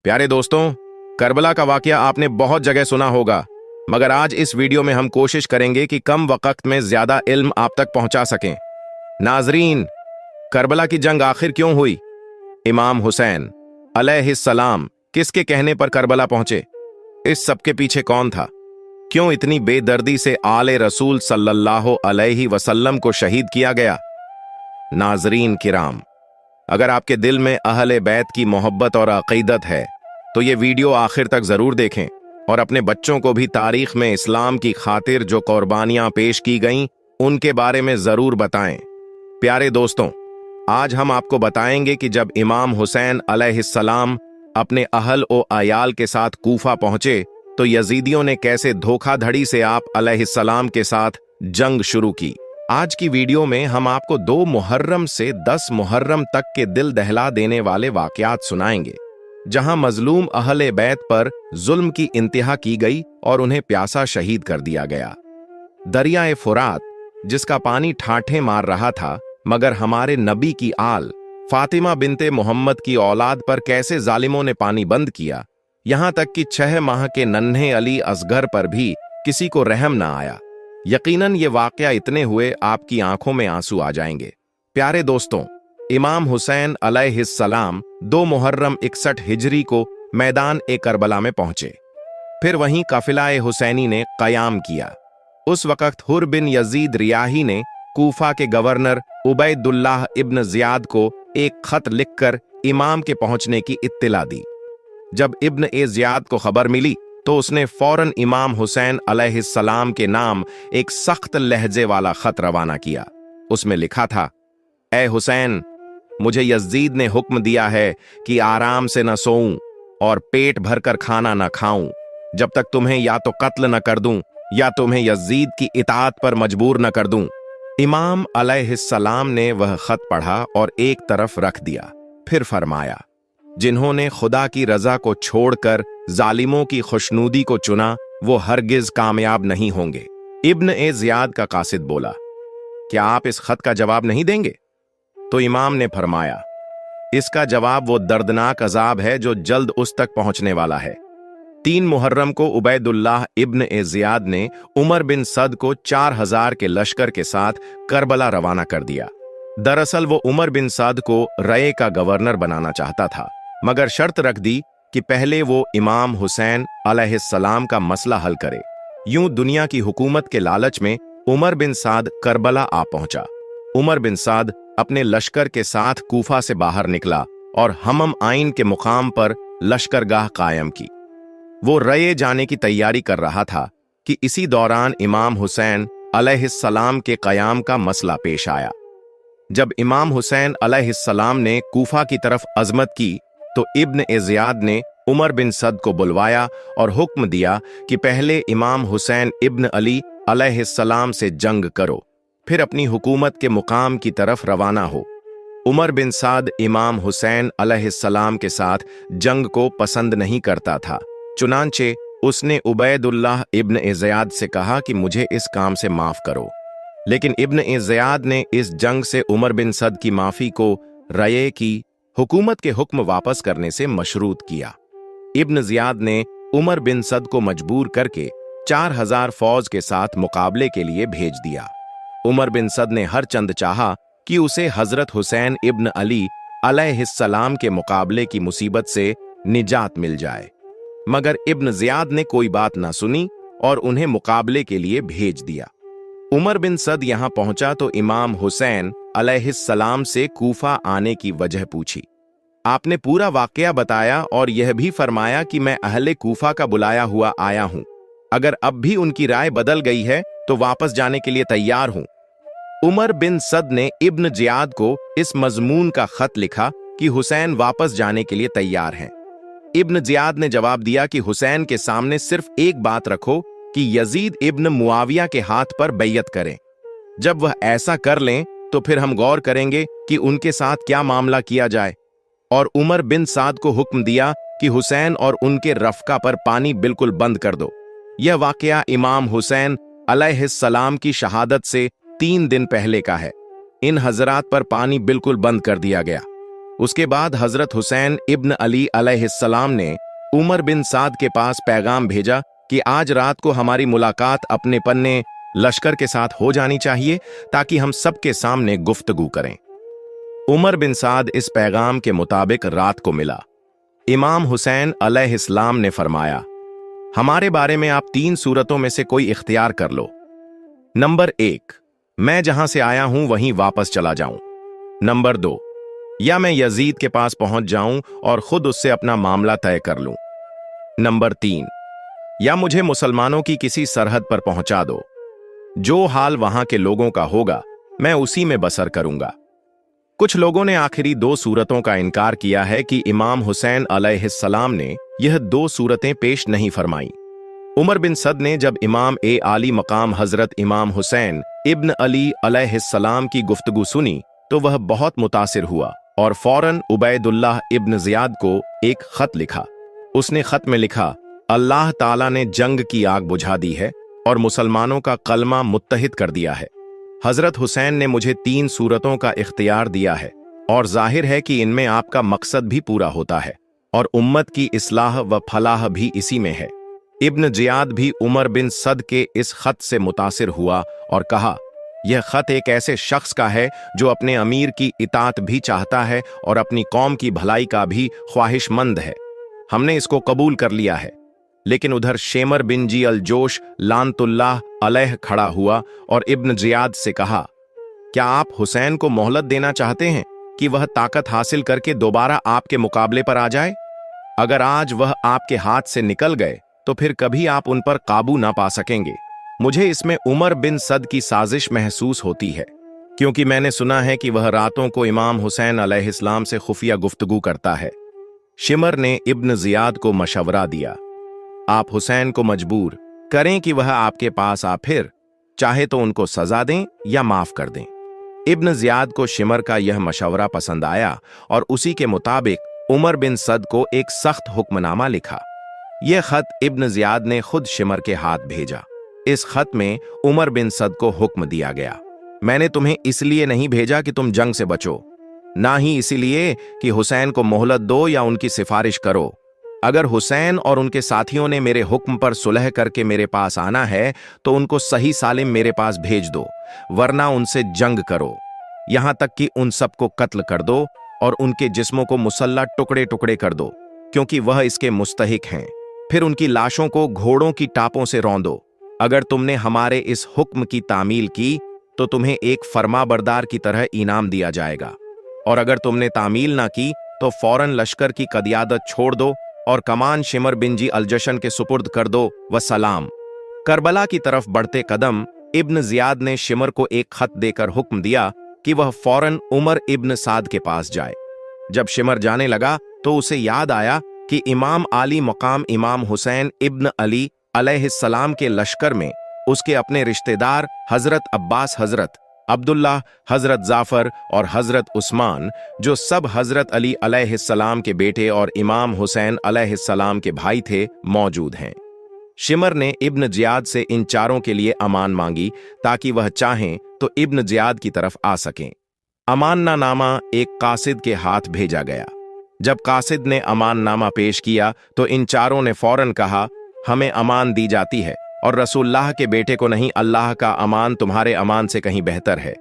प्यारे दोस्तों, करबला का वाकया आपने बहुत जगह सुना होगा, मगर आज इस वीडियो में हम कोशिश करेंगे कि कम वक्त में ज्यादा इल्म आप तक पहुंचा सकें। नाजरीन, करबला की जंग आखिर क्यों हुई? इमाम हुसैन अलैहिस्सलाम किसके कहने पर करबला पहुंचे? इस सब के पीछे कौन था? क्यों इतनी बेदर्दी से आले रसूल सल्लल्लाहु अलैहि वसल्लम को शहीद किया गया? नाजरीन किराम, अगर आपके दिल में अहले बैत की मोहब्बत और अकीदत है तो ये वीडियो आखिर तक जरूर देखें और अपने बच्चों को भी तारीख में इस्लाम की खातिर जो कुर्बानियां पेश की गईं उनके बारे में जरूर बताएं। प्यारे दोस्तों, आज हम आपको बताएंगे कि जब इमाम हुसैन अलैहिस्सलाम अपने अहल ओ आयाल के साथ कूफा पहुंचे तो यजीदियों ने कैसे धोखाधड़ी से आप अलैहिस्सलाम के साथ जंग शुरू की। आज की वीडियो में हम आपको 2 मुहर्रम से 10 मुहर्रम तक के दिल दहला देने वाले वाकयात सुनाएंगे, जहां मजलूम अहले बैत पर जुल्म की इंतहा की गई और उन्हें प्यासा शहीद कर दिया गया। दरियाए फुरात, जिसका पानी ठाठे मार रहा था, मगर हमारे नबी की आल फातिमा बिनते मोहम्मद की औलाद पर कैसे जालिमों ने पानी बंद किया, यहां तक कि 6 माह के नन्हे अली असगर पर भी किसी को रहम ना आया। यकीनन ये वाकया इतने हुए आपकी आंखों में आंसू आ जाएंगे। प्यारे दोस्तों, इमाम हुसैन अलैहिस्सलाम 2 मुहर्रम 61 हिजरी को मैदान ए करबला में पहुंचे। फिर वहीं काफिलाए हुसैनी ने कयाम किया। उस वक्त हुर बिन यजीद रियाही ने कूफा के गवर्नर उबैदुल्लाह इब्न जियाद को एक खत लिखकर इमाम के पहुंचने की इत्तिला दी। जब इब्न ए जियाद को खबर मिली तो उसने फौरन इमाम हुसैन अलैहिस्सलाम के नाम एक सख्त लहजे वाला खत रवाना किया। उसमें लिखा था, ए हुसैन, मुझे यजीद ने हुक्म दिया है कि आराम से न सोऊं और पेट भरकर खाना न खाऊं जब तक तुम्हें या तो कत्ल न कर दूं या तुम्हें यजीद की इताअत पर मजबूर न कर दूं। इमाम अलैहिस्सलाम ने वह खत पढ़ा और एक तरफ रख दिया। फिर फरमाया, जिन्होंने खुदा की रजा को छोड़कर जालिमों की खुशनूदी को चुना वो हरगिज कामयाब नहीं होंगे। इब्न ए जियाद का कासिद बोला, क्या आप इस खत का जवाब नहीं देंगे? तो इमाम ने फरमाया, इसका जवाब वो दर्दनाक अजाब है जो जल्द उस तक पहुंचने वाला है। 3 मुहर्रम को उबैदुल्लाह इब्न ए जियाद ने उमर बिन सद को 4000 के लश्कर के साथ करबला रवाना कर दिया। दरअसल वो उमर बिन सद को रये का गवर्नर बनाना चाहता था, मगर शर्त रख दी कि पहले वो इमाम हुसैन अलैहिस्सलाम का मसला हल करे। यूं दुनिया की हुकूमत के लालच में उमर बिन साद करबला आ पहुंचा। उमर बिन साद अपने लश्कर के साथ कूफा से बाहर निकला और हमम आइन के मुकाम पर लश्करगाह कायम की। वो रये जाने की तैयारी कर रहा था कि इसी दौरान इमाम हुसैन अलैहिस्सलाम के कयाम का मसला पेश आया। जब इमाम हुसैन अलैहिस्सलाम ने कूफा की तरफ अजमत की तो इब्न ए जियाद ने उमर बिन सद को बुलवाया और हुक्म दिया कि पहले इमाम हुसैन इब्न अली अलैहिस्सलाम से जंग करो, फिर अपनी हुकूमत के मुकाम की तरफ रवाना हो। उमर बिन साद इमाम हुसैन अलैहिस्सलाम के साथ जंग को पसंद नहीं करता था, चुनांचे उसने उबैदुल्लाह इब्न ए जियाद से कहा कि मुझे इस काम से माफ करो। लेकिन इब्न ए जियाद ने इस जंग से उमर बिन सद की माफी को रये की हुकूमत के हुक्म वापस करने से मशरूत किया। इब्न जियाद ने उमर बिन सद को मजबूर करके 4000 फौज के साथ मुकाबले के लिए भेज दिया। उमर बिन सद ने हर चंद चाहा कि उसे हजरत हुसैन इब्न अली अलैहिस्सलाम के मुकाबले की मुसीबत से निजात मिल जाए, मगर इब्न जियाद ने कोई बात ना सुनी और उन्हें मुकाबले के लिए भेज दिया। उमर बिन सद यहां पहुंचा तो इमाम हुसैन अलैहिस्सलाम से कूफा आने की वजह पूछी। आपने पूरा वाकया बताया और यह भी फरमाया कि मैं अहले कूफा का बुलाया हुआ आया हूं। अगर अब भी उनकी राय बदल गई है तो वापस जाने के लिए तैयार हूं। उमर बिन सद ने इब्न जियाद को इस मजमून का खत लिखा कि हुसैन वापस जाने के लिए तैयार हैं। इब्न जियाद ने जवाब दिया कि हुसैन के सामने सिर्फ एक बात रखो कि यजीद इब्न मुआविया के हाथ पर बैयत करें। जब वह ऐसा कर लें तो फिर हम गौर करेंगे कि उनके साथ क्या मामला किया जाए। और उमर बिन साद को हुक्म दिया कि हुसैन और उनके रफका पर पानी बिल्कुल बंद कर दो। यह वाकया इमाम हुसैन अलैहिस्सलाम की शहादत से 3 दिन पहले का है। इन हजरात पर पानी बिल्कुल बंद कर दिया गया। उसके बाद हजरत हुसैन इब्न अली अलैहिस्सलाम ने उमर बिन साद के पास पैगाम भेजा कि आज रात को हमारी मुलाकात अपने पन्ने लश्कर के साथ हो जानी चाहिए ताकि हम सबके सामने गुफ्तगू करें। उमर बिन साद इस पैगाम के मुताबिक रात को मिला। इमाम हुसैन अलैहिस्सलाम ने फरमाया, हमारे बारे में आप 3 सूरतों में से कोई इख्तियार कर लो। नंबर 1, मैं जहां से आया हूं वहीं वापस चला जाऊं। नंबर 2, या मैं यजीद के पास पहुंच जाऊं और खुद उससे अपना मामला तय कर लूं। नंबर 3, या मुझे मुसलमानों की किसी सरहद पर पहुंचा दो। जो हाल वहां के लोगों का होगा मैं उसी में बसर करूंगा। कुछ लोगों ने आखिरी 2 सूरतों का इनकार किया है कि इमाम हुसैन अलैहिस्सलाम ने यह 2 सूरतें पेश नहीं फरमाई। उमर बिन सद ने जब इमाम ए आली मकाम हजरत इमाम हुसैन इब्न अली अलैहिस्सलाम की गुफ्तगू सुनी तो वह बहुत मुतासिर हुआ और फौरन उबैदुल्लाह इब्न जियाद को एक खत लिखा। उसने खत में लिखा, अल्लाह ताला ने जंग की आग बुझा दी है और मुसलमानों का कलमा मुत्तहिद कर दिया है। हजरत हुसैन ने मुझे 3 सूरतों का इख्तियार दिया है और जाहिर है कि इनमें आपका मकसद भी पूरा होता है और उम्मत की इस्लाह व फलाह भी इसी में है। इब्न जियाद भी उमर बिन सद के इस खत से मुतासिर हुआ और कहा, यह खत एक ऐसे शख्स का है जो अपने अमीर की इताअत भी चाहता है और अपनी कौम की भलाई का भी ख्वाहिशमंद है। हमने इसको कबूल कर लिया है। लेकिन उधर शेमर बिन जी अल जोश लानतुल्लाह अलैह खड़ा हुआ और इब्न जियाद से कहा, क्या आप हुसैन को मोहलत देना चाहते हैं कि वह ताकत हासिल करके दोबारा आपके मुकाबले पर आ जाए? अगर आज वह आपके हाथ से निकल गए तो फिर कभी आप उन पर काबू ना पा सकेंगे। मुझे इसमें उमर बिन सद की साजिश महसूस होती है, क्योंकि मैंने सुना है कि वह रातों को इमाम हुसैन अलैहिस्सलाम से खुफिया गुफ्तगू करता है। शिमर ने इब्न जियाद को मशवरा दिया, आप हुसैन को मजबूर करें कि वह आपके पास आ, फिर चाहे तो उनको सजा दें या माफ कर दें। इब्न जियाद को शिमर का यह मशवरा पसंद आया और उसी के मुताबिक उमर बिन सद को एक सख्त हुक्मनामा लिखा। यह खत इब्न जियाद ने खुद शिमर के हाथ भेजा। इस खत में उमर बिन सद को हुक्म दिया गया, मैंने तुम्हें इसलिए नहीं भेजा कि तुम जंग से बचो, ना ही इसीलिए कि हुसैन को मोहलत दो या उनकी सिफारिश करो। अगर हुसैन और उनके साथियों ने मेरे हुक्म पर सुलह करके मेरे पास आना है तो उनको सही सालिम मेरे पास भेज दो, वरना उनसे जंग करो, यहां तक कि उन सबको कत्ल कर दो और उनके जिस्मों को मुसल्ला टुकड़े टुकड़े कर दो, क्योंकि वह इसके मुस्तहिक हैं। फिर उनकी लाशों को घोड़ों की टापों से रौंदो। अगर तुमने हमारे इस हुक्म की तामील की तो तुम्हें एक फरमाबरदार की तरह इनाम दिया जाएगा, और अगर तुमने तामील ना की तो फौरन लश्कर की कदियादत छोड़ दो और कमान शिमर बिन जी अलजशन के सुपुर्द कर दो। व सलाम। करबला की तरफ बढ़ते कदम इब्न जियाद ने शिमर को एक खत देकर हुक्म दिया कि वह फौरन उमर इब्न साद के पास जाए। जब शिमर जाने लगा तो उसे याद आया कि इमाम आली मकाम इमाम हुसैन इब्न अली अलैहिस्सलाम के लश्कर में उसके अपने रिश्तेदार हजरत अब्बास, हजरत अब्दुल्लाह, हजरत जाफर और हजरत उस्मान, जो सब हजरत अली अलैहिस्सलाम के बेटे और इमाम हुसैन अलैहिस्सलाम के भाई थे, मौजूद हैं। शिमर ने इब्न जियाद से इन चारों के लिए अमान मांगी ताकि वह चाहें तो इब्न जियाद की तरफ आ सकें। अमाननामा एक कासिद के हाथ भेजा गया। जब कासिद ने अमाननामा पेश किया तो इन चारों ने फौरन कहा, हमें अमान दी जाती है और रसूलुल्लाह के बेटे को नहीं, अल्लाह का अमान तुम्हारे अमान से कहीं बेहतर है।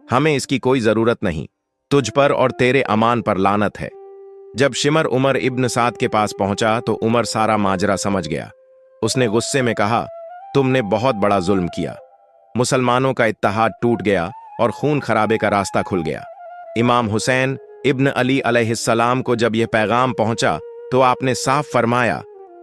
हमें इसकी कोई जरूरत नहीं, तुझ पर और तेरे अमान पर लानत है। जब शिमर उमर इब्न साद के पास पहुंचा तो उमर सारा माजरा समझ गया। उसने गुस्से में कहा, तुमने बहुत बड़ा जुल्म किया। मुसलमानों का इत्तेहाद टूट गया और खून खराबे का रास्ता खुल गया। इमाम हुसैन इब्न अली अलैहिस्सलाम को जब यह पैगाम पहुंचा तो आपने साफ फरमाया,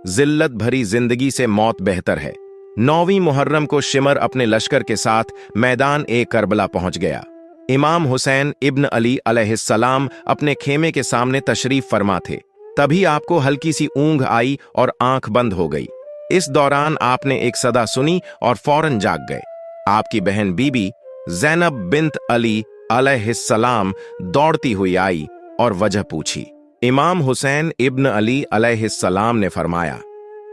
जिल्लत भरी जिंदगी से मौत बेहतर है। 9वीं मुहर्रम को शिमर अपने लश्कर के साथ मैदान ए करबला पहुंच गया। इमाम हुसैन इब्न अली अलैहिस्सलाम अपने खेमे के सामने तशरीफ फरमा थे। तभी आपको हल्की सी ऊंघ आई और आंख बंद हो गई। इस दौरान आपने एक सदा सुनी और फौरन जाग गए। आपकी बहन बीबी ज़ैनब बिन्त अली अलैहिस्सलाम दौड़ती हुई आई और वजह पूछी। इमाम हुसैन इब्न अली अलैहिस्सलाम ने फरमाया,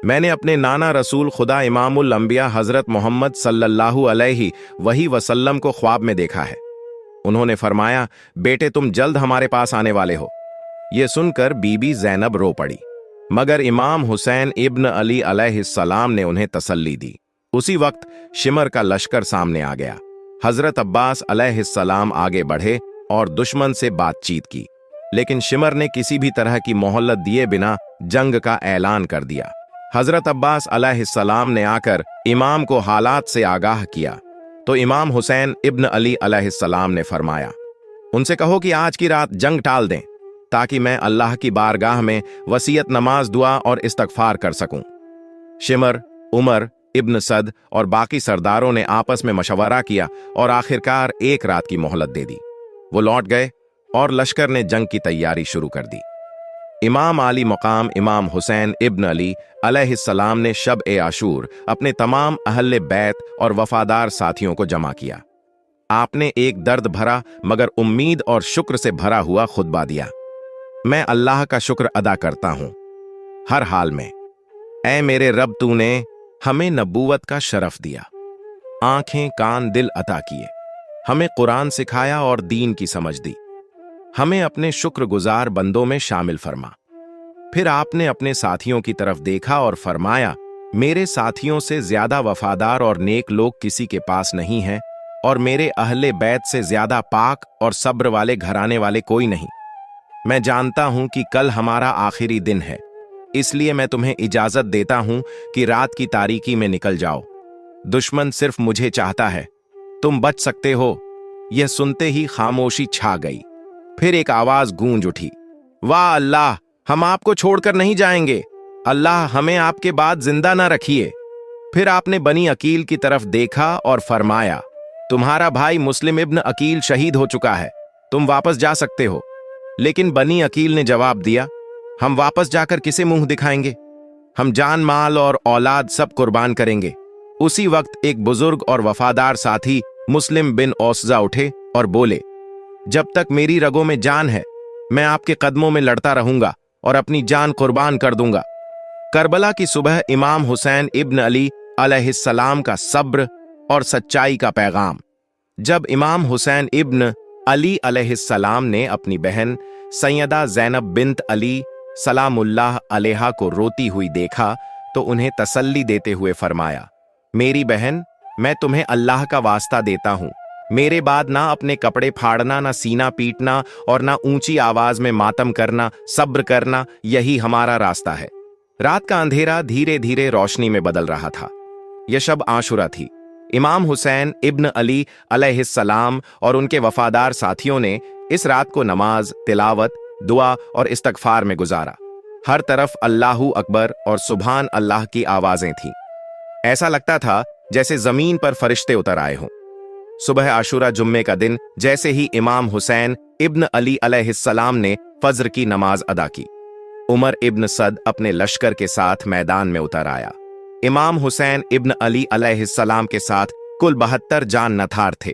मैंने अपने नाना रसूल खुदा इमामुल अंबिया हजरत मोहम्मद सल्लल्लाहु अलैहि वसल्लम को ख्वाब में देखा है। उन्होंने फरमाया, बेटे तुम जल्द हमारे पास आने वाले हो। ये सुनकर बीबी ज़ैनब रो पड़ी, मगर इमाम हुसैन इब्न अली अलैहिस्सलाम ने उन्हें तसल्ली दी। उसी वक्त शिमर का लश्कर सामने आ गया। हजरत अब्बास अलैहिस्सलाम आगे बढ़े और दुश्मन से बातचीत की, लेकिन शिमर ने किसी भी तरह की मोहलत दिए बिना जंग का ऐलान कर दिया। हजरत अब्बास अलैहिस्सलाम ने आकर इमाम को हालात से आगाह किया, तो इमाम हुसैन इब्न अली अलैहिस्सलाम ने फरमाया, उनसे कहो कि आज की रात जंग टाल दें, ताकि मैं अल्लाह की बारगाह में वसीयत नमाज, दुआ और इस्तगफार कर सकूं। शिमर, उमर इब्न सद और बाकी सरदारों ने आपस में मशवरा किया और आखिरकार एक रात की मोहलत दे दी। वो लौट गए और लश्कर ने जंग की तैयारी शुरू कर दी। इमाम आली मकाम इमाम हुसैन इब्न अली अलैहिस्सलाम ने शब ए आशूर अपने तमाम अहले बैत और वफादार साथियों को जमा किया। आपने एक दर्द भरा मगर उम्मीद और शुक्र से भरा हुआ खुतबा दिया। मैं अल्लाह का शुक्र अदा करता हूं हर हाल में। ऐ मेरे रब, तूने हमें नबूवत का शरफ दिया, आंखें कान दिल अता किए, हमें कुरान सिखाया और दीन की समझ दी, हमें अपने शुक्रगुजार बंदों में शामिल फरमा। फिर आपने अपने साथियों की तरफ देखा और फरमाया, मेरे साथियों से ज्यादा वफादार और नेक लोग किसी के पास नहीं हैं, और मेरे अहले बैत से ज्यादा पाक और सब्र वाले घराने वाले कोई नहीं। मैं जानता हूं कि कल हमारा आखिरी दिन है, इसलिए मैं तुम्हें इजाजत देता हूं कि रात की तारीकी में निकल जाओ। दुश्मन सिर्फ मुझे चाहता है, तुम बच सकते हो। यह सुनते ही खामोशी छा गई। फिर एक आवाज गूंज उठी, वाह अल्लाह, हम आपको छोड़कर नहीं जाएंगे, अल्लाह हमें आपके बाद जिंदा ना रखिए। फिर आपने बनी अकील की तरफ देखा और फरमाया, तुम्हारा भाई मुस्लिम इब्न अकील शहीद हो चुका है, तुम वापस जा सकते हो। लेकिन बनी अकील ने जवाब दिया, हम वापस जाकर किसे मुंह दिखाएंगे, हम जान माल और औलाद सब कुर्बान करेंगे। उसी वक्त एक बुजुर्ग और वफादार साथी मुस्लिम बिन औसजा उठे और बोले, जब तक मेरी रगों में जान है, मैं आपके कदमों में लड़ता रहूंगा और अपनी जान कुर्बान कर दूंगा। करबला की सुबह इमाम हुसैन इब्न अली अलैहिस्सलाम का सब्र और सच्चाई का पैगाम। जब इमाम हुसैन इब्न अली अलैहिस्सलाम ने अपनी बहन सैयदा ज़ैनब बिन्त अली सलामुल्लाह अलैहा को रोती हुई देखा, तो उन्हें तसल्ली देते हुए फरमाया, मेरी बहन, मैं तुम्हें अल्लाह का वास्ता देता हूं, मेरे बाद ना अपने कपड़े फाड़ना, ना सीना पीटना और ना ऊंची आवाज में मातम करना, सब्र करना, यही हमारा रास्ता है। रात का अंधेरा धीरे धीरे रोशनी में बदल रहा था। यह शब आशुरा थी। इमाम हुसैन इब्न अली अलैहिस्सलाम और उनके वफादार साथियों ने इस रात को नमाज, तिलावत, दुआ और इस्तगफार में गुजारा। हर तरफ अल्लाहू अकबर और सुभान अल्लाह की आवाजें थीं। ऐसा लगता था जैसे जमीन पर फरिश्ते उतर आए हों। सुबह आशुरा जुम्मे का दिन जैसे ही इमाम हुसैन इब्न अली अलैहिस्सलाम ने फज्र की नमाज अदा की, उमर इब्न सद अपने लश्कर के साथ मैदान में उतर आया। इमाम हुसैन इब्न अली अलैहिस्सलाम के साथ कुल 72 जान नथार थे।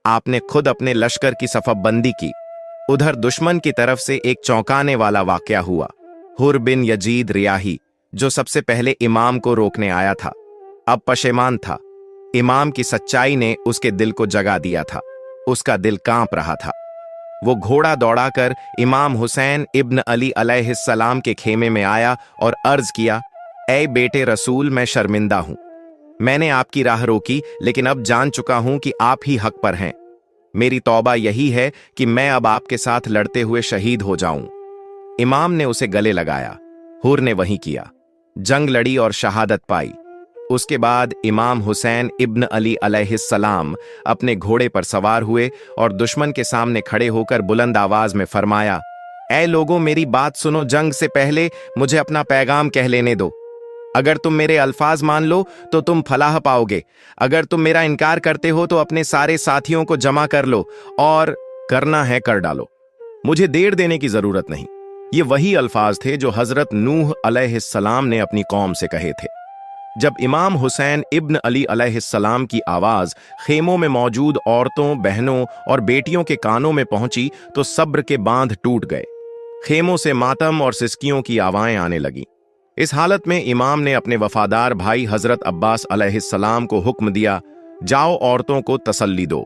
आपने खुद अपने लश्कर की सफबंदी की। उधर दुश्मन की तरफ से एक चौंकाने वाला वाकया हुआ। हुर बिन यजीद रियाही, जो सबसे पहले इमाम को रोकने आया था, अब पशेमान था। इमाम की सच्चाई ने उसके दिल को जगा दिया था। उसका दिल कांप रहा था। वो घोड़ा दौड़ाकर इमाम हुसैन इब्न अली अलैहिस्सलाम के खेमे में आया और अर्ज किया, ऐ बेटे रसूल, मैं शर्मिंदा हूं। मैंने आपकी राह रोकी, लेकिन अब जान चुका हूं कि आप ही हक पर हैं। मेरी तौबा यही है कि मैं अब आपके साथ लड़ते हुए शहीद हो जाऊं। इमाम ने उसे गले लगाया। हुर ने वही किया। जंग लड़ी और शहादत पाई। उसके बाद इमाम हुसैन इब्न अली अलैहिस्सलाम अपने घोड़े पर सवार हुए और दुश्मन के सामने खड़े होकर बुलंद आवाज में फरमाया, ऐ लोगों, मेरी बात सुनो, जंग से पहले मुझे अपना पैगाम कह लेने दो। अगर तुम मेरे अल्फाज मान लो तो तुम फलाह पाओगे। अगर तुम मेरा इनकार करते हो तो अपने सारे साथियों को जमा कर लो और करना है कर डालो। मुझे देर देने की जरूरत नहीं। ये वही अल्फाज थे जो हजरत नूह अलैहिस्सलाम ने अपनी कौम से कहे थे। जब इमाम हुसैन इब्न अली अलैहिस्सलाम की आवाज खेमों में मौजूद औरतों, बहनों और बेटियों के कानों में पहुंची तो सब्र के बांध टूट गए। खेमों से मातम और सिसकियों की आवाज़ें आने लगी। इस हालत में इमाम ने अपने वफादार भाई हजरत अब्बास अलैहिस्सलाम को हुक्म दिया, जाओ औरतों को तसल्ली दो,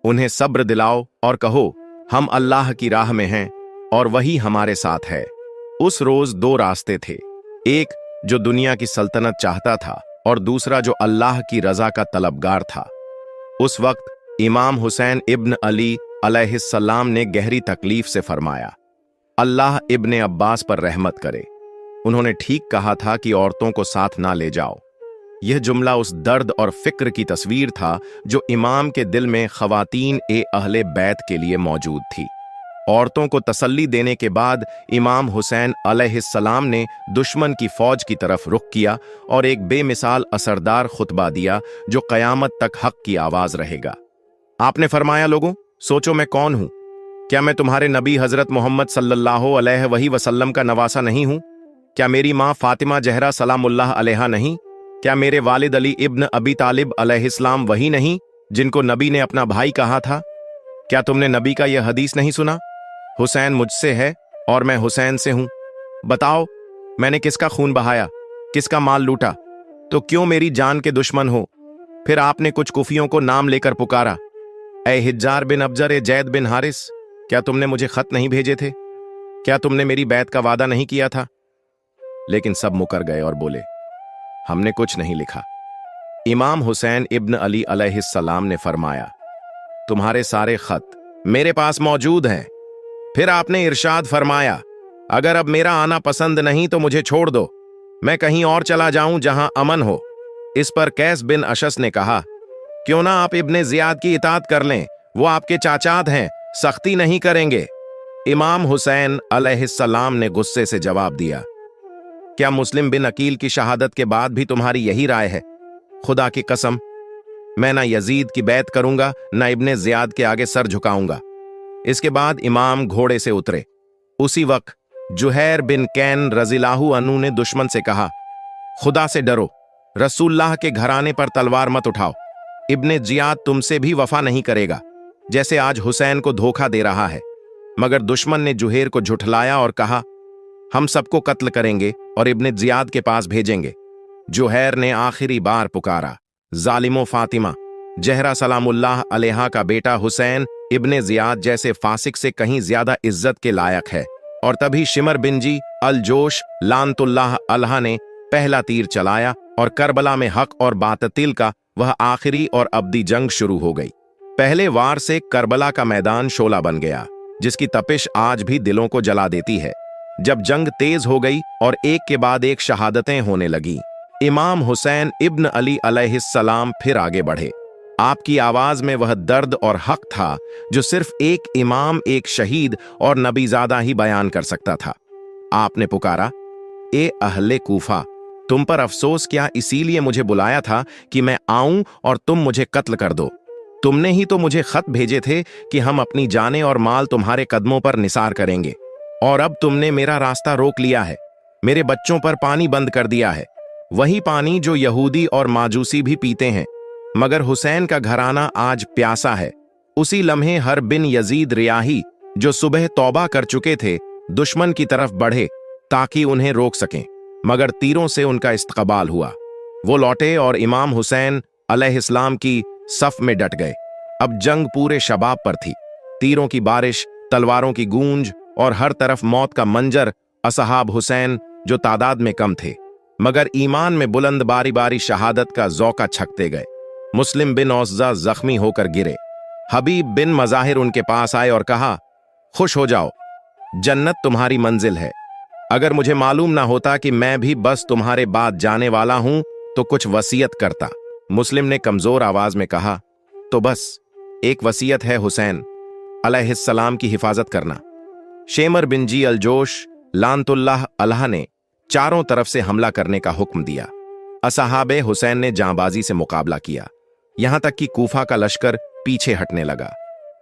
उन्हें सब्र दिलाओ और कहो, हम अल्लाह की राह में हैं और वही हमारे साथ है। उस रोज दो रास्ते थे, एक जो दुनिया की सल्तनत चाहता था और दूसरा जो अल्लाह की रजा का तलबगार था। उस वक्त इमाम हुसैन इब्न अली अलैहिस्सलाम ने गहरी तकलीफ से फरमाया, अल्लाह इब्ने अब्बास पर रहमत करे। उन्होंने ठीक कहा था कि औरतों को साथ ना ले जाओ। यह जुमला उस दर्द और फिक्र की तस्वीर था जो इमाम के दिल में खवातीन ए अहले बैत के लिए मौजूद थी। औरतों को तसल्ली देने के बाद इमाम हुसैन अलैहिस्सलाम ने दुश्मन की फौज की तरफ रुख किया और एक बेमिसाल असरदार खुतबा दिया जो कयामत तक हक की आवाज रहेगा। आपने फरमाया, लोगों, सोचो मैं कौन हूं? क्या मैं तुम्हारे नबी हजरत मोहम्मद सल्लल्लाहु अलैहि वसल्लम का नवासा नहीं हूं? क्या मेरी मां फातिमा जहरा सलामुल्लाह अलैहा नहीं? क्या मेरे वालिद अली इब्न अबी तालिब अलैहिस्सलाम वही नहीं जिनको नबी ने अपना भाई कहा था? क्या तुमने नबी का यह हदीस नहीं सुना, हुसैन मुझसे है और मैं हुसैन से हूं? बताओ, मैंने किसका खून बहाया, किसका माल लूटा? तो क्यों मेरी जान के दुश्मन हो? फिर आपने कुछ कुफियों को नाम लेकर पुकारा, ए हिज्जार बिन अबजर, ए जैद बिन हारिस, क्या तुमने मुझे खत नहीं भेजे थे? क्या तुमने मेरी बैत का वादा नहीं किया था? लेकिन सब मुकर गए और बोले, हमने कुछ नहीं लिखा। इमाम हुसैन इब्न अली अलैहिस्सलाम ने फरमाया, तुम्हारे सारे खत मेरे पास मौजूद हैं। फिर आपने इरशाद फरमाया, अगर अब मेरा आना पसंद नहीं तो मुझे छोड़ दो, मैं कहीं और चला जाऊं जहां अमन हो। इस पर कैस बिन अशस ने कहा, क्यों ना आप इब्ने जियाद की इताअत कर लें, वो आपके चाचात हैं, सख्ती नहीं करेंगे। इमाम हुसैन अलैहिस्सलाम ने गुस्से से जवाब दिया, क्या मुस्लिम बिन अकील की शहादत के बाद भी तुम्हारी यही राय है? खुदा की कसम, मैं ना यजीद की बैत करूंगा, ना इब्ने जियाद के आगे सर झुकाऊंगा। इसके बाद इमाम घोड़े से उतरे। उसी वक्त जुहैर बिन कैन रज़ियल्लाहु अन्हु ने दुश्मन से कहा, खुदा से डरो, रसूलुल्लाह के घराने पर तलवार मत उठाओ। इब्ने जियाद तुमसे भी वफा नहीं करेगा, जैसे आज हुसैन को धोखा दे रहा है। मगर दुश्मन ने जुहैर को झुठलाया और कहा, हम सबको कत्ल करेंगे और इब्ने जियाद के पास भेजेंगे। जुहैर ने आखिरी बार पुकारा, जालिमो फातिमा जहरा सलामुल्लाह अलैहा का बेटा हुसैन इब्ने जियाद जैसे फासिक से कहीं ज्यादा इज्जत के लायक है। और तभी शिमर बिन जी अल जोश लानतुल्लाह अलहा ने पहला तीर चलाया और करबला में हक और बातिल का वह आखिरी और अब्दी जंग शुरू हो गई। पहले वार से करबला का मैदान शोला बन गया, जिसकी तपिश आज भी दिलों को जला देती है। जब जंग तेज हो गई और एक के बाद एक शहादतें होने लगी, इमाम हुसैन इब्न अली अलैहिस्सलाम फिर आगे बढ़े। आपकी आवाज में वह दर्द और हक था जो सिर्फ एक इमाम, एक शहीद और नबीजादा ही बयान कर सकता था। आपने पुकारा, ए अहले कूफा, तुम पर अफसोस क्या इसीलिए मुझे बुलाया था कि मैं आऊं और तुम मुझे कत्ल कर दो? तुमने ही तो मुझे खत भेजे थे कि हम अपनी जानें और माल तुम्हारे कदमों पर निसार करेंगे, और अब तुमने मेरा रास्ता रोक लिया है, मेरे बच्चों पर पानी बंद कर दिया है, वही पानी जो यहूदी और माजूसी भी पीते हैं। मगर हुसैन का घराना आज प्यासा है। उसी लम्हे हर बिन यजीद रियाही, जो सुबह तौबा कर चुके थे, दुश्मन की तरफ बढ़े ताकि उन्हें रोक सकें, मगर तीरों से उनका इस्तकबाल हुआ। वो लौटे और इमाम हुसैन अलैहिस्सलाम की सफ में डट गए। अब जंग पूरे शबाब पर थी। तीरों की बारिश, तलवारों की गूंज और हर तरफ मौत का मंजर। असहाब हुसैन जो तादाद में कम थे मगर ईमान में बुलंद, बारी बारी शहादत का ज़ौक़ा छकते गए। मुस्लिम बिन औज़ा जख्मी होकर गिरे। हबीब बिन मज़ाहिर उनके पास आए और कहा, खुश हो जाओ, जन्नत तुम्हारी मंजिल है। अगर मुझे मालूम ना होता कि मैं भी बस तुम्हारे बाद जाने वाला हूं तो कुछ वसीयत करता। मुस्लिम ने कमजोर आवाज में कहा, तो बस एक वसीयत है हुसैन अलैहिस्सलाम की हिफाजत करना। शेमर बिन जी अल जोश लानतुल्लाह अलहा ने चारों तरफ से हमला करने का हुक्म दिया। असहाबे हुसैन ने जांबाजी से मुकाबला किया, यहां तक कि कूफा का लश्कर पीछे हटने लगा।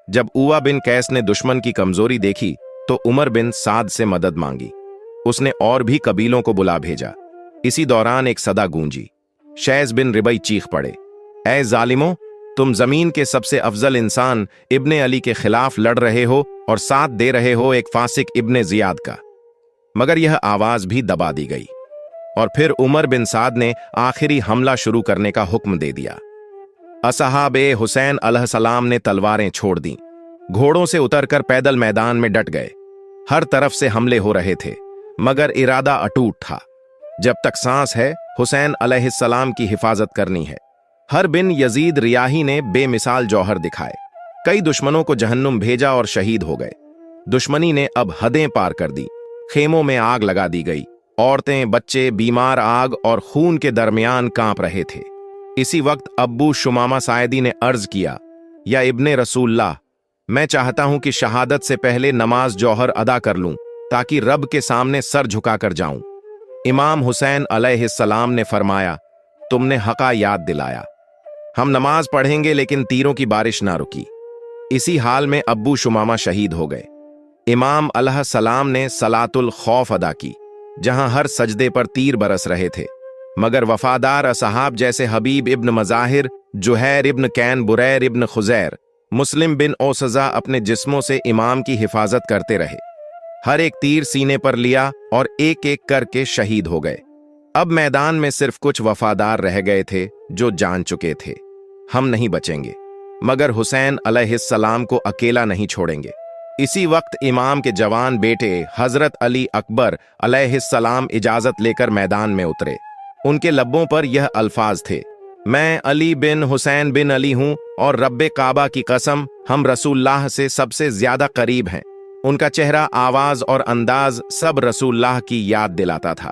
जब उवा बिन कैस ने दुश्मन की कमजोरी देखी तो उमर बिन साद से मदद मांगी। उसने और भी कबीलों को बुला भेजा। इसी दौरान एक सदा गूंजी। शैज़ बिन रिबई चीख पड़े, ऐ जालिमो, तुम जमीन के सबसे अफजल इंसान इब्ने अली के खिलाफ लड़ रहे हो और साथ दे रहे हो एक फासिक इब्ने जियाद का। मगर यह आवाज भी दबा दी गई और फिर उमर बिन साद ने आखिरी हमला शुरू करने का हुक्म दे दिया। असहाबे हुसैन अलैहिस्सलाम ने तलवारें छोड़ दी, घोड़ों से उतरकर पैदल मैदान में डट गए। हर तरफ से हमले हो रहे थे, मगर इरादा अटूट था। जब तक सांस है, हुसैन अलैहिस्सलाम की हिफाजत करनी है। हर बिन यजीद रियाही ने बेमिसाल जौहर दिखाए। कई दुश्मनों को जहन्नुम भेजा और शहीद हो गए। दुश्मनी ने अब हदें पार कर दी। खेमों में आग लगा दी गई। औरतें, बच्चे, बीमार आग और खून के दरमियान कांप रहे थे। इसी वक्त अब्बू शुमामा सायदी ने अर्ज किया, या इब्ने रसूल्लाह, मैं चाहता हूं कि शहादत से पहले नमाज जौहर अदा कर लूं, ताकि रब के सामने सर झुकाकर जाऊं। इमाम हुसैन अलैहिस्सलाम ने फरमाया, तुमने हका याद दिलाया। हम नमाज पढ़ेंगे, लेकिन तीरों की बारिश ना रुकी। इसी हाल में अब्बू शुमामा शहीद हो गए। इमाम अलैहिस्सलाम ने सलातुल खौफ अदा की, जहां हर सजदे पर तीर बरस रहे थे, मगर वफादार असहाब जैसे हबीब इब्न मजाहिर, जुहैर इब्न कैन, बुरैर इब्न खुजैर, मुस्लिम बिन ओसजा अपने जिस्मों से इमाम की हिफाजत करते रहे। हर एक तीर सीने पर लिया और एक एक करके शहीद हो गए। अब मैदान में सिर्फ कुछ वफादार रह गए थे जो जान चुके थे, हम नहीं बचेंगे, मगर हुसैन अलैहिस्सलाम को अकेला नहीं छोड़ेंगे। इसी वक्त इमाम के जवान बेटे हजरत अली अकबर अलैहिस्सलाम इजाजत लेकर मैदान में उतरे। उनके लब्बों पर यह अल्फाज थे, मैं अली बिन हुसैन बिन अली हूं और रब्बे काबा की कसम, हम रसूलुल्लाह से सबसे ज्यादा करीब हैं। उनका चेहरा, आवाज और अंदाज सब रसूलुल्लाह की याद दिलाता था।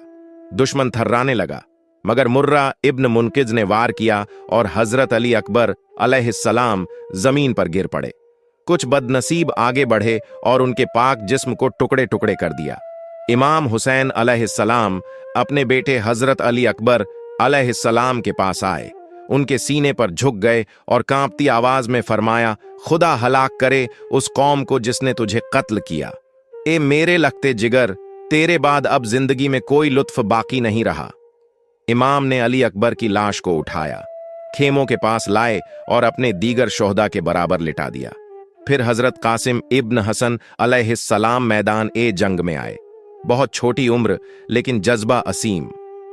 दुश्मन थर्राने लगा, मगर मुर्रा इब्न मुनकिज ने वार किया और हजरत अली अकबर अलैहिस्सलाम जमीन पर गिर पड़े। कुछ बदनसीब आगे बढ़े और उनके पाक जिस्म को टुकड़े टुकड़े कर दिया। इमाम हुसैन अलैहिस्सलाम अपने बेटे हजरत अली अकबर अलैहिस्सलाम के पास आए, उनके सीने पर झुक गए और कांपती आवाज में फरमाया, खुदा हलाक करे उस कौम को जिसने तुझे कत्ल किया। ए मेरे लगते जिगर, तेरे बाद अब जिंदगी में कोई लुत्फ बाकी नहीं रहा। इमाम ने अली अकबर की लाश को उठाया, खेमों के पास लाए और अपने दीगर शोहदा के बराबर लिटा दिया। फिर हजरत कासिम इब्न हसन अलैहिस्सलाम मैदान ए जंग में आए। बहुत छोटी उम्र, लेकिन जज्बा असीम।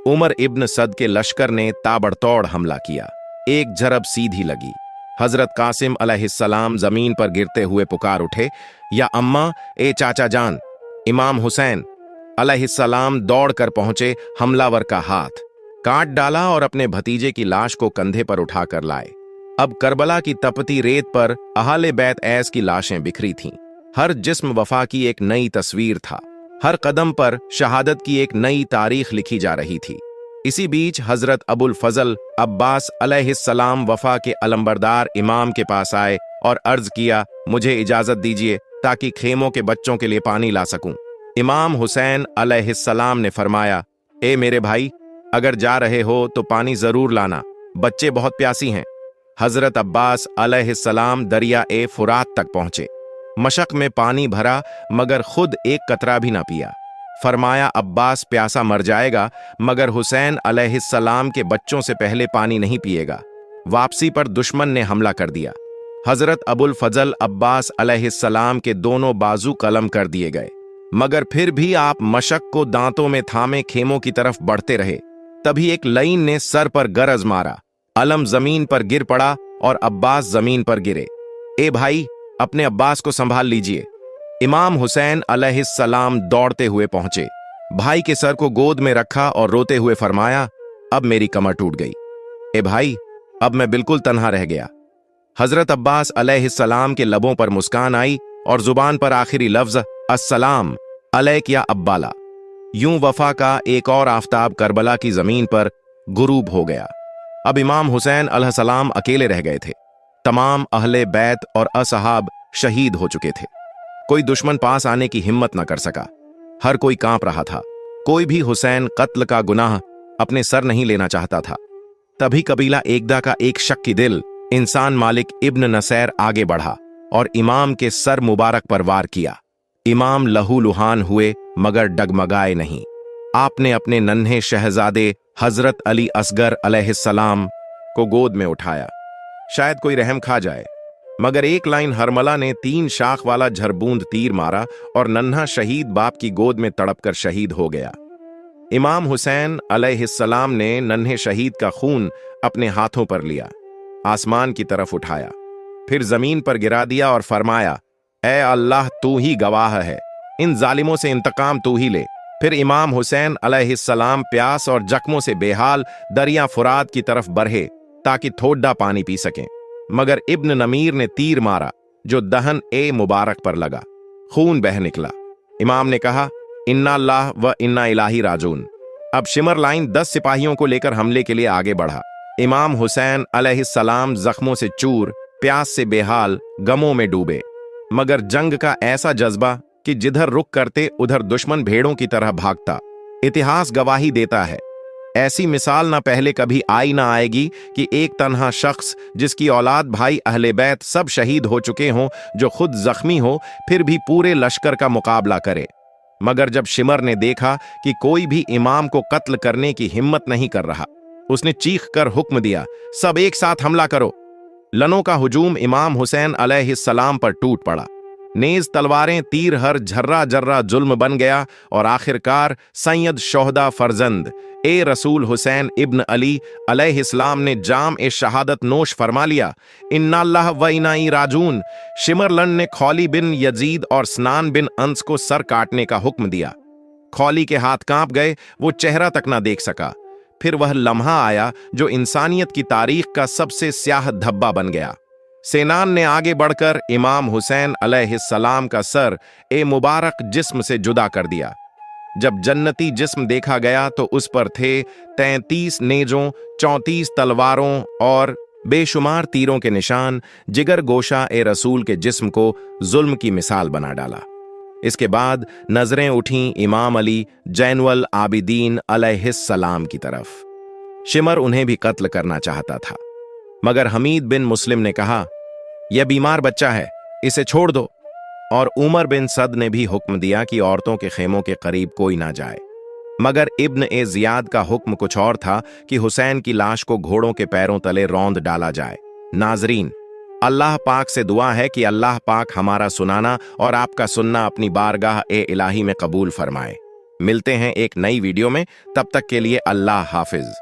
उमर इब्न सद के लश्कर ने ताबड़तोड़ हमला किया। एक झरब सीधी लगी। हजरत कासिम अलैहिस्सलाम जमीन पर गिरते हुए पुकार उठे, या अम्मा, ए चाचा जान। इमाम हुसैन अलैहिस्सलाम दौड़कर पहुंचे, हमलावर का हाथ काट डाला और अपने भतीजे की लाश को कंधे पर उठाकर लाए। अब करबला की तपती रेत पर अहाले बैत ऐस की लाशें बिखरी थीं। हर जिस्म वफा की एक नई तस्वीर था। हर कदम पर शहादत की एक नई तारीख लिखी जा रही थी। इसी बीच हजरत अबुल फजल अब्बास अलैहिस्सलाम वफा के अलंबरदार इमाम के पास आए और अर्ज किया, मुझे इजाजत दीजिए ताकि खेमों के बच्चों के लिए पानी ला सकूं। इमाम हुसैन अलैहिस्सलाम ने फरमाया, ए मेरे भाई, अगर जा रहे हो तो पानी जरूर लाना, बच्चे बहुत प्यासी हैं। हजरत अब्बास अलैहिस्सलाम दरिया ए फुरात तक पहुंचे। मशक में पानी भरा, मगर खुद एक कतरा भी ना पिया। फरमाया, अब्बास प्यासा मर जाएगा, मगर हुसैन अलैहिस्सलाम के बच्चों से पहले पानी नहीं पिएगा। वापसी पर दुश्मन ने हमला कर दिया। हजरत अबुल फजल अब्बास अलैहिस्सलाम के दोनों बाजू कलम कर दिए गए, मगर फिर भी आप मशक को दांतों में थामे खेमों की तरफ बढ़ते रहे। तभी एक लईन ने सर पर गरज मारा। अलम जमीन पर गिर पड़ा और अब्बास जमीन पर गिरे। ए भाई, अपने अब्बास को संभाल लीजिए। इमाम हुसैन अलैहिस्सलाम दौड़ते हुए पहुंचे, भाई के सर को गोद में रखा और रोते हुए फरमाया, अब मेरी कमर टूट गई। ए भाई, अब मैं बिल्कुल तन्हा रह गया। हजरत अब्बास अलैहिस्सलाम के लबों पर मुस्कान आई और जुबान पर आखिरी लफ्ज अस्सलाम अलैक या अब्बाला। यूं वफा का एक और आफताब करबला की जमीन पर गुरूब हो गया। अब इमाम हुसैन अलैहिस्सलाम अकेले रह गए थे। तमाम अहले बैत और असहाब शहीद हो चुके थे। कोई दुश्मन पास आने की हिम्मत न कर सका। हर कोई कांप रहा था। कोई भी हुसैन कत्ल का गुनाह अपने सर नहीं लेना चाहता था। तभी कबीला एकदा का एक शक्की दिल इंसान मालिक इब्न नसैर आगे बढ़ा और इमाम के सर मुबारक पर वार किया। इमाम लहूलुहान हुए, मगर डगमगाए नहीं। आपने अपने नन्हे शहजादे हजरत अली असगर अलैहिस्सलाम को गोद में उठाया, शायद कोई रहम खा जाए, मगर एक लाइन हरमला ने 3 शाख वाला झरबूंद तीर मारा और नन्हा शहीद बाप की गोद में तड़पकर शहीद हो गया। इमाम हुसैन अलैहिस्सलाम ने नन्हे शहीद का खून अपने हाथों पर लिया, आसमान की तरफ उठाया, फिर जमीन पर गिरा दिया और फरमाया, ऐ अल्लाह, तू ही गवाह है, इन जालिमों से इंतकाम तू ही ले। फिर इमाम हुसैन अलैहिस्सलाम प्यास और जख्मों से बेहाल दरिया फुरात की तरफ बढ़े ताकि थोड़ा पानी पी सकें, मगर इब्न नमीर ने तीर मारा जो दहन ए मुबारक पर लगा। खून बह निकला। इमाम ने कहा, इन्ना अल्लाह व इन्ना इलाही राजून। अब शिमर लाइन 10 सिपाहियों को लेकर हमले के लिए आगे बढ़ा। इमाम हुसैन अलैहिस्सलाम जख्मों से चूर, प्यास से बेहाल, गमों में डूबे, मगर जंग का ऐसा जज्बा कि जिधर रुक करते उधर दुश्मन भेड़ों की तरह भागता। इतिहास गवाही देता है, ऐसी मिसाल ना पहले कभी आई ना आएगी कि एक तन्हा शख्स जिसकी औलाद भाई अहले बैत सब शहीद हो चुके हों, जो खुद जख्मी हो, फिर भी पूरे लश्कर का मुकाबला करे। मगर जब शिमर ने देखा कि कोई भी इमाम को कत्ल करने की हिम्मत नहीं कर रहा, उसने चीख कर हुक्म दिया, सब एक साथ हमला करो। लनों का हुजूम इमाम हुसैन अलैहिस्सलाम पर टूट पड़ा। नेज, तलवारें, तीर हर झर्रा जर्रा जुल्म बन गया और आखिरकार सैयद शोहदा फरजंद ए रसूल हुसैन इब्न अली अलैहिस्सलाम ने जाम ए शहादत नोश फरमा लिया। इन्ना अल्लाह व इन्ना इलैहि राजून। शिमरलन ने खौली बिन यजीद और स्नान बिन अंस को सर काटने का हुक्म दिया। खौली के हाथ कांप गए, वो चेहरा तक ना देख सका। फिर वह लम्हा आया जो इंसानियत की तारीख का सबसे स्याह धब्बा बन गया। सेनान ने आगे बढ़कर इमाम हुसैन अलैहिस्सलाम का सर ए मुबारक जिस्म से जुदा कर दिया। जब जन्नती जिस्म देखा गया तो उस पर थे 33 नेजों, 34 तलवारों और बेशुमार तीरों के निशान। जिगर गोशा ए रसूल के जिस्म को जुल्म की मिसाल बना डाला। इसके बाद नजरें उठीं इमाम अली जैनुल आबिदीन अलैहिस्सलाम की तरफ। शिमर उन्हें भी कत्ल करना चाहता था, मगर हमीद बिन मुस्लिम ने कहा, यह बीमार बच्चा है, इसे छोड़ दो। और उमर बिन सद ने भी हुक्म दिया कि औरतों के खेमों के करीब कोई ना जाए। मगर इब्न ए जियाद का हुक्म कुछ और था कि हुसैन की लाश को घोड़ों के पैरों तले रौंद डाला जाए। नाजरीन, अल्लाह पाक से दुआ है कि अल्लाह पाक हमारा सुनाना और आपका सुनना अपनी बारगाह ए इलाही में कबूल फरमाए। मिलते हैं एक नई वीडियो में, तब तक के लिए अल्लाह हाफिज।